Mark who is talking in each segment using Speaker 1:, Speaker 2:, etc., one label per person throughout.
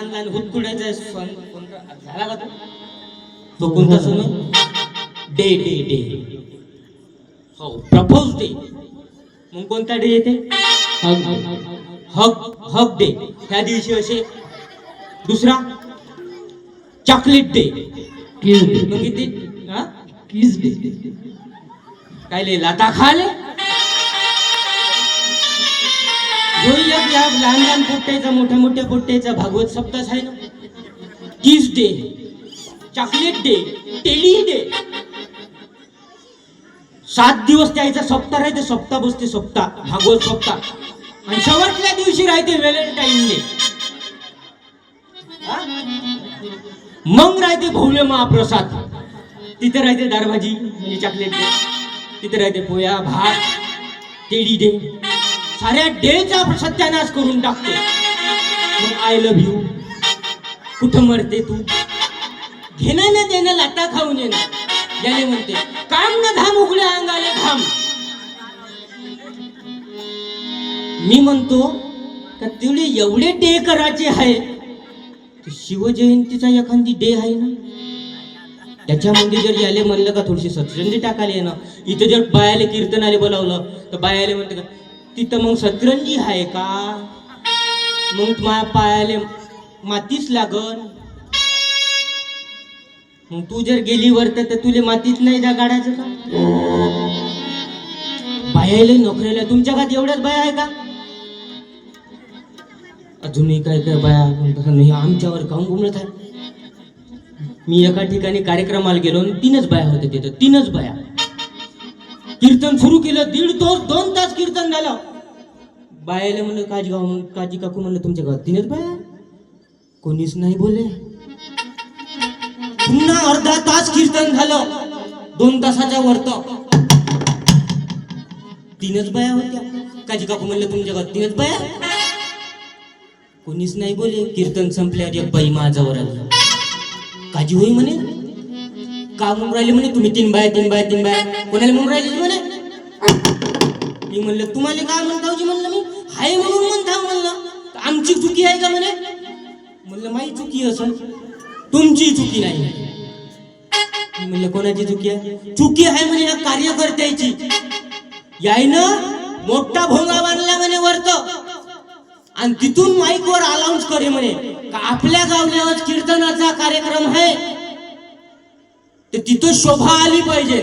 Speaker 1: लहान लहान हुतकुड्याचा सण कोणता झाला का तो कोणता सण डे डे डे हो प्रपोज डे. मग कोणता डे येते हग हग डे. त्या दिवशी असे दुसरा चॉकलेट डे. मग किती
Speaker 2: किस डे
Speaker 1: काय ले लाता खाले एक या लहान लहान पोट्ट्याचा मोठ्या मोठ्या पोट्ट्याचा भागवत शब्दच आहे ना. Kiss day chocolate day teddy day. 7 दिवस त्याचा सप्ताह राहते. सप्ताह बसते सप्ताह भागवत सप्ताह. आणि शेवटल्या दिवशी राहते व्हॅलेंटाईन डे. मग राहते भव्य महाप्रसाद. तिथे राहते दारभाजी म्हणजे चॉकलेट डे. तिथे राहते पोया भात टेडी डे. साऱ्या डेचा सत्यानाश करून टाकते. मग आय लव्ह यू कुठं मरते तू घेणं ना देणं लाटा खाऊन येणं. याने म्हणते काम न धाम उघड्या अंगाले घाम. मी म्हणतो का तुले एवढे डे करायचे आहे. शिवजयंतीचा एखादी डे आहे ना त्याच्यामध्ये जर याले म्हणलं का थोडीशी सतरंजी टाकायला ना. इथं जर बायाले कीर्तनाले बोलावलं तर बायाले म्हणते का तिथं मग सतरंजी आहे का. मग माझ्या पायाले मातीच लागल. मग तू जर गेली वरत तर तुले मातीच नाही जा गाडायचं का. बायाले नोकरीला तुमच्या घरात एवढ्याच बाया आहे का. अजूनही काय काय बाया नाही आमच्यावर काऊन घुमत आहे. मी एका ठिकाणी कार्यक्रमाला गेलो आणि 3च बाया होत्या तिथं. 3च बाया. कीर्तन सुरू केलं 1.5-2 तास कीर्तन झालं. बायाला म्हणलं काजी काकू म्हणलं तुमच्या घरात 3च बाया. कोणीच नाही बोले. पुन्हा अर्धा तास कीर्तन झालं. 2 तासाच्या वरत 3च बाया होत्या. काजी काकू म्हणलं तुमच्या घरात 3च बाया. कोणीच नाही बोले. कीर्तन संपल्यावर एक बाई माझ्यावर आली. काजी होई म्हणे का म्हणून राहिले म्हणे तुम्ही 3 बाया कोणाला म्हणून राहिले म्हणे. मी म्हणलं तुम्हाला काय म्हणता म्हणलं मी हाय म्हणून म्हणता म्हणलं आमची चुकी आहे का म्हणे. म्हणलं माझी चुकी असं तुमची चुकी नाही. मी म्हणलं कोणाची चुकी आहे. चुकी आहे म्हणे या कार्यकर्त्याची. यायनं मोठा भोंगा बांधला म्हणे वरत आणि तिथून माईकवर अनाउन्स करे म्हणे का आपल्या गावल्यावर कीर्तनाचा कार्यक्रम आहे तर तिथं शोभा आली पाहिजे.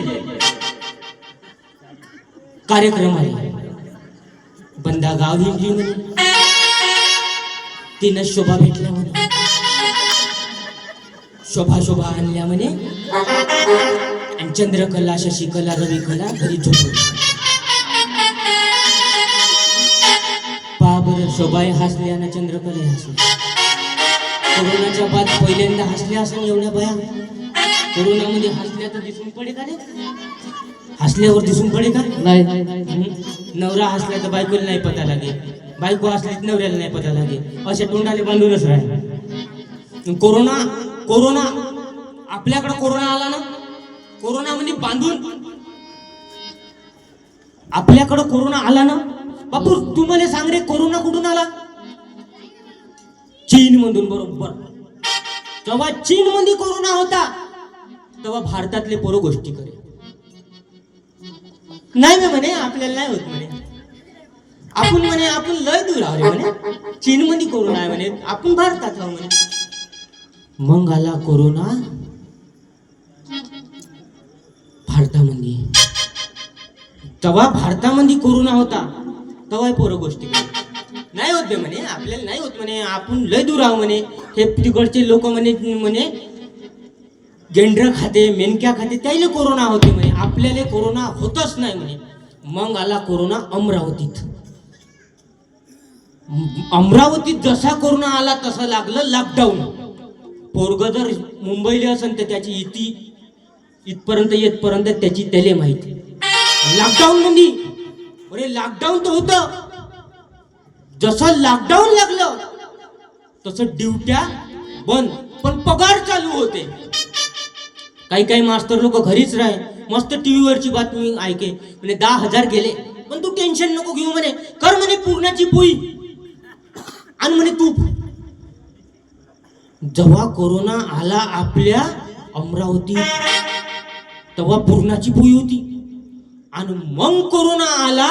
Speaker 1: कार्यक्रम आहे बंदा गाव हिंडली म्हणे. तिनं शोभा भेटल्या म्हणे. शोभा आणल्या म्हणे आणि चंद्रकला शशिकला रविकला घरी झोपली. बरं शोभाई हसल्या ना चंद्रकला हसली. कोरोनाच्या बाद पहिल्यांदा हसल्या असं एवढ्या बाया. कोरोनामध्ये हसल्या तर दिसून पडे का रे. हसल्यावर दिसून पडे का नाही. नवरा हसल्या तर बायकोला नाही पता लागे. बायको हसली तर नवऱ्याला नाही पता लागे. अशा तोंडाले बांधूनच राहिले. कोरोना आपल्याकडे कोरोना आला ना. कोरोनामध्ये बांधून आपल्याकडे कोरोना आला ना. बापू तुम्हाला सांग रे कोरोना कुठून आला. चीन मधून. बरोबर जेव्हा चीन मध्ये कोरोना होता तेव्हा भारतातले पोरं गोष्टी करे नाही म्हणे आपल्याला नाही होत म्हणे. आपण म्हणे आपण लय दूर आहो रे म्हणे. चीन मध्ये कोरोना आहे म्हणे आपण भारतात आहो म्हणे. मग आला कोरोना भारतामध्ये. तेव्हा भारतामध्ये कोरोना होता तेव्हा पोरं गोष्टी नाही होत म्हणे. आपल्याला नाही होत म्हणे. आपण लय दूर आहो म्हणे. हे तिकडचे लोक म्हणे गेंडर खाते मेनक्या खाते त्याला कोरोना होते म्हणे. आपल्याला कोरोना होतच नाही म्हणे. मग आला कोरोना अमरावतीत. अमरावतीत जसा कोरोना आला तसं लागलं लॉकडाऊन. पोरग जर मुंबईला असेल तर त्याची येतपर्यंत त्याची त्याले माहिती. लॉकडाऊन मध्ये अरे लॉकडाऊन तर होतं. जसं लॉकडाऊन लागलं तसं ड्युट्या बंद पण पगार चालू होते. काही मास्तर लोक घरीच राहे. मस्त टीव्हीवरची बातमी ऐके म्हणजे 10,000 गेले. पण तू टेन्शन नको घेऊ म्हणे. कर म्हणे पूर्णाची पोळी आणि म्हणे तूप. जेव्हा कोरोना आला आपल्या अमरावती तेव्हा पूर्णाची पोळी होती आणि मग कोरोना आला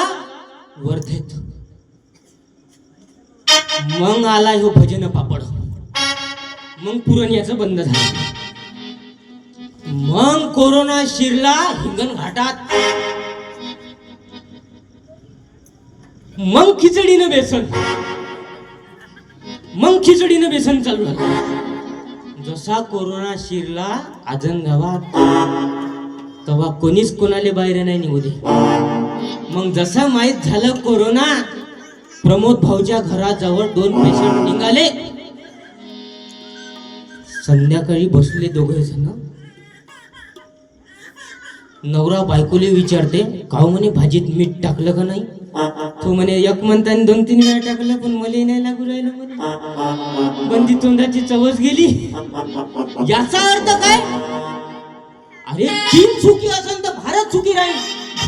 Speaker 1: वर्धेत, मग आला ह्यो भजन पापड, मग पुरण याचं बंद झालं, मग कोरोना शिरला हिंगणघाटात, मग खिचडीनं बेसन, मग खिचडीनं बेसन चालू झालं. जसा कोरोना शिरला आजनगावात तेव्हा कोणीच कोणाले बाहेर नाही निघू दे. मग जसं माहीत झालं कोरोना, प्रमोद भाऊच्या घराजवळ 2 पेशंट निघाले. संध्याकाळी बसले दोघे जण. नवरा बायकोले विचारते, काव म्हणे भाजीत मीठ टाकलं का नाही? तो म्हणे एक म्हणताना 2-3 वेळा टाकलं पण मला नाही लागू राहिलं म्हणे, बंदी तोंडाची चवच गेली. याचा अर्थ काय? अरे चीन सुखी असेल तर भारत सुखी राहील,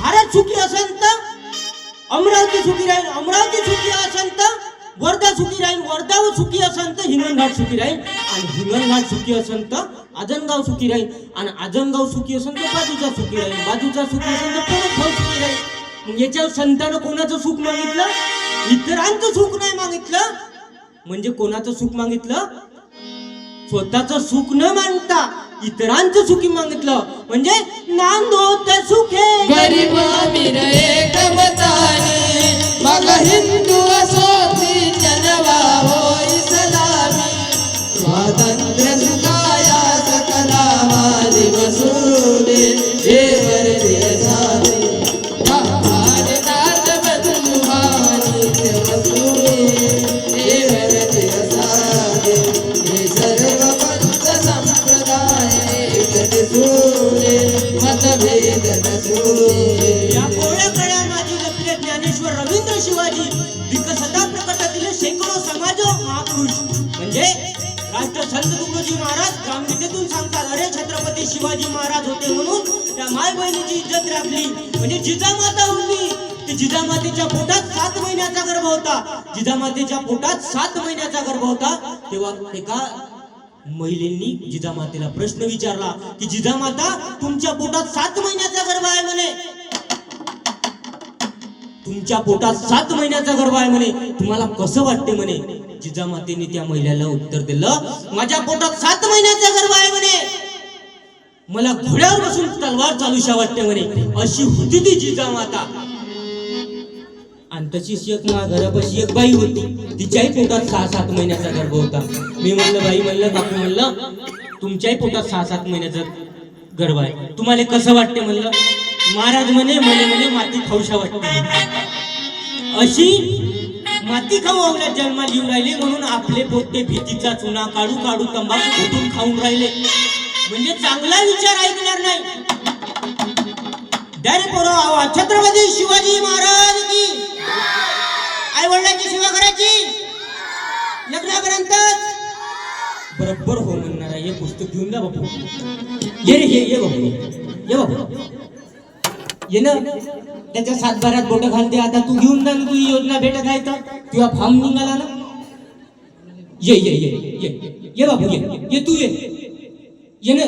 Speaker 1: भारत सुखी असेल तर अमरावती सुखी राहील, अमरावती सुखी असेल तर वर्धा सुखी राहील, वर्धा सुखी असेल तर हिंगणघाट सुखी राहील, आणि हिंगणघाट सुखी असेल तर आजनगाव सुखी राहील, आणि आजनगाव सुखी असेल तर बाजूचा सुखी राहील, बाजूचा सुखी असेल तर प्रमुख भाऊ सुखी राहील. मग याच्यावर संतानं कोणाचं सुख मागितलं? इतरांचं सुख नाही मागितलं. म्हणजे कोणाचं सुख मागितलं? स्वतःचं सुख न मागता इतरांचं सुखी मागितलं. म्हणजे नांदोत सुखे
Speaker 3: गरीब अमीर एक बताने, मग हिंदू असो ख्रिश्चनवा हो इस्लामी, स्वातंत्र्य सुखाया सकलावा दिवसूने हे वर्धे साधे, भारतात बदलू भावानी दिवसूने हे वर्धे साधे, हे सर्व पंथ संप्रदाय एक दिसूने मतभेद नसूने.
Speaker 1: या कोळ्या कळ्या माझी लपले ज्ञानेश्वर रवींद्र शिवाजी विकसता प्रकटातील शेकडो समाज महापुरुष. म्हणजे राष्ट्रसंत तुकडोजी महाराज ग्रामगीतेतून सांगतात, अरे छत्रपती शिवाजी महाराज होते म्हणून त्या माय बहिणीची इज्जत राखली. म्हणजे जिजामाता होती, ती जिजामातेच्या पोटात 7 महिन्याचा गर्भ होता, जिजामातेच्या पोटात 7 महिन्याचा गर्भ होता. तेव्हा एका महिलेंनी जिजामातेला प्रश्न विचारला की जिजामाता तुमच्या पोटात 7 महिन्याचा गर्भ आहे म्हणे, तुमच्या पोटात 7 महिन्याचा गर्भ आहे म्हणे, तुम्हाला कसं वाटते म्हणे? जिजामातेने त्या महिलेला उत्तर दिलं, माझ्या पोटात 7 महिन्याचा गर्भ आहे म्हणे, मला घोड्यावर बसून तलवार चालूशा वाटते म्हणे. अशी होती ती जिजामाता. आणि तशीच एक घरापाशी एक बाई होती, तिच्याही पोटात 6-7 महिन्याचा गर्भ होता. मी म्हणलं बाई, म्हणलं बापू, म्हणलं तुमच्याही पोटात 6-7 महिन्याचा गर्भ आहे, तुम्हाला कसं वाटते? म्हणलं महाराज म्हणे म्हणे माती खाऊशा वाटते. अशी माती खाऊ आवल्या जन्माला येऊन राहिले म्हणून आपले पोटे भीतीचा चुना काढू काढू तंबाखू घोटून खाऊन राहिले. म्हणजे चांगला विचार ऐकणार नाही. डायरेक्ट पोरं आवाज, छत्रपती शिवाजी महाराज की, आई वडिलांची सेवा करायची, लग्नापर्यंत बरोबर हो म्हणणार आहे. हे पुस्तक घेऊन जा बापू. ये रे, ये बापू, ये बापू, ये ना. त्याच्या 7-12 बोट घालते. आता तू घेऊन जा, तू योजना भेटत आहे तर तुझा फॉर्म निघाला ना. ये ये ये ये ये बापू, ये तू ये ना,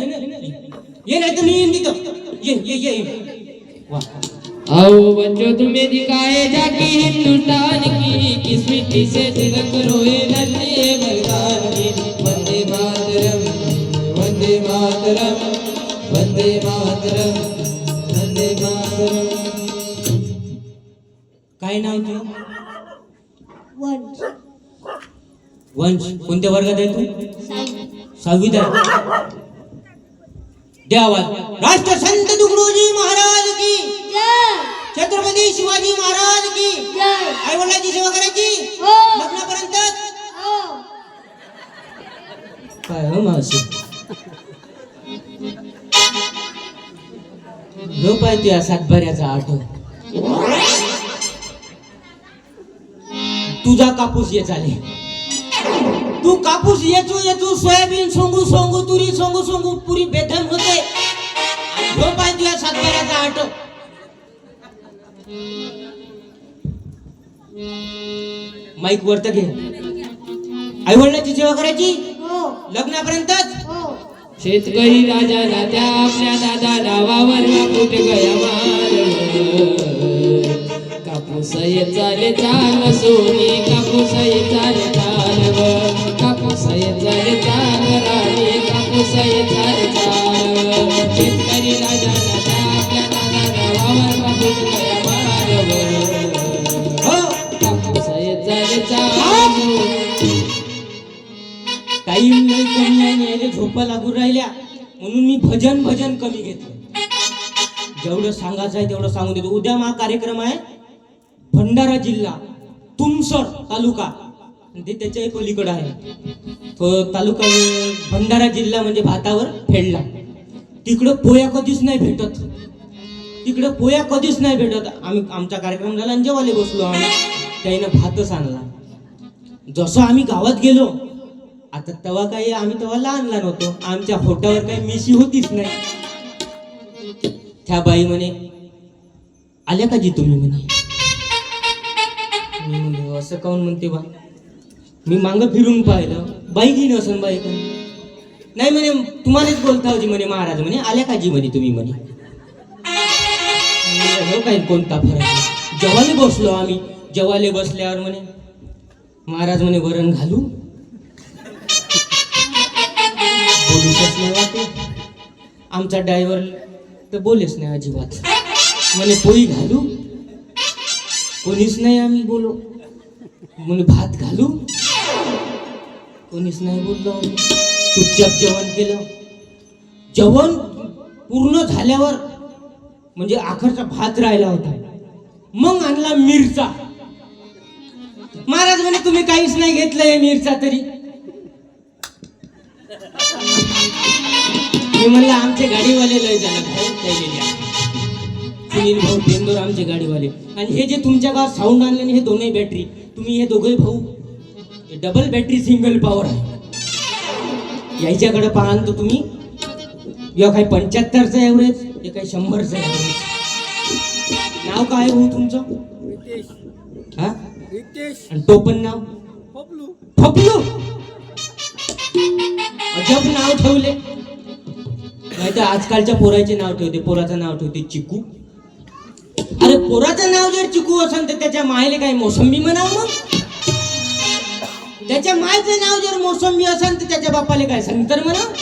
Speaker 1: ये नहीं तो नहीं हिंदी तो ये वाह.
Speaker 3: आओ बच्चों तुम्हें दिखाए जाके हिंदुस्तान की, किस मिट्टी से तिलक रोए नन्हे बलिदान की. वंदे मातरम, वंदे मातरम, वंदे मातरम, वंदे मातरम.
Speaker 1: काय नाव तुझं? वंश. कोणत्या वर्गात आहे तू? 6वीत आहे. द्या आवाज. राष्ट्रसंत तुकडोजी महाराज की
Speaker 4: जय.
Speaker 1: छत्रपती शिवाजी महाराज की
Speaker 4: जय.
Speaker 1: आई वडिलांची सेवा करायची,
Speaker 4: हो.
Speaker 1: लग्नापर्यंत.
Speaker 4: हो.
Speaker 1: काय हो मावशी, झोप आहे तुझ्या 7-12चा आठव. तुझा कापूस ये चाले, तू कापूस येचू सोयाबीन सोंगू तुरी सोंगू पुरी बेधन होते. झोप आहे तुझ्या 7-12चा आठव. माईक वरत घे. आई वडिलांची सेवा करायची,
Speaker 4: हो.
Speaker 1: लग्नापर्यंतच
Speaker 3: शेतकरी राजाला त्या आपल्या दादाला वावर फुट गया मारवर कापूस ये चाले चाल सोनी कापूस ये चाले चाल व कापूस ये चाले चाल राणी कापूस ये चाले चाल शेतकरी राजाला त्या आपल्या दादाला वावर फुट गया मारवर
Speaker 1: हो
Speaker 3: कापूस ये चाले चाल
Speaker 1: काही लय कमी आहे यायला झोपा लागू राहिल्या म्हणून मी भजन कमी घेतलं. जेवढं सांगायचं आहे तेवढं सांगून देतो. उद्या हा कार्यक्रम आहे भंडारा जिल्हा तुमसर तालुका आणि ते त्याच्या पलीकडे आहे. तो तालुका भंडारा जिल्हा म्हणजे भातावर फेडला. तिकडं पोया कधीच नाही भेटत. आम्ही आमचा कार्यक्रम झाला आणि जेवायला बसलो आम्ही त्याईनं भातच आणला. जसं आम्ही गावात गेलो आता तेव्हा काही आम्ही तेव्हा लहान होतो. आमच्या फोटावर काही मिशी होतीच नाही. त्या बाई म्हणे आल्या का जी तुम्ही म्हणे. मी म्हणे असं काऊन म्हणते बा. मी मागं फिरून पाहिलं बाई जी नसन बाई का नाही म्हणे तुम्हालाच बोलता होती म्हणे महाराज म्हणे आल्या का जी म्हणे तुम्ही म्हणे. हो काही कोणता फरक नाही. जेवायला बसलो आम्ही. जेवायला बसल्यावर म्हणे महाराज म्हणे वरण घालू. बोलूच नाही वाटत. आमचा ड्रायव्हर तर बोलेच नाही अजिबात. म्हणे पोळी घालू. कोणीच नाही आम्ही बोलो. म्हणे भात घालू. कोणीच नाही बोललो. चुपचाप जेवण केलं. जेवण पूर्ण झाल्यावर म्हणजे आखरचा भात राहिला होता. मग आणला मिरचा. महाराज म्हणे तुम्ही काहीच नाही घेतलंय मिरचा तरी. मी म्हणलं आमचे गाडीवाले लय झाले सुनील भाऊ बेंदोर आमचे गाडीवाले. आणि हे जे तुमच्या गावात साऊंड आणले हे दोन्ही बॅटरी तुम्ही हे दोघे भाऊ डबल बॅटरी सिंगल पॉवर आहे. याच्याकडे पाहाल तर तुम्ही या काही 75चं एव्हरेज हे काही 100चं एव्हरेज. नाव काय भाऊ तुमचं. हा आणि टोपण नाव फपलू. अजब नाव ठेवले. नाही तर आजकालच्या पोराचे नाव ठेवते. पोराचं नाव ठेवते चिकू. अरे पोराचं नाव जर चिकू असेल तर त्याच्या मायले काय मोसंबी म्हणावं. मग त्याच्या मायचं नाव जर मोसंबी असेल तर त्याच्या बापाले काय संतर म्हणावं.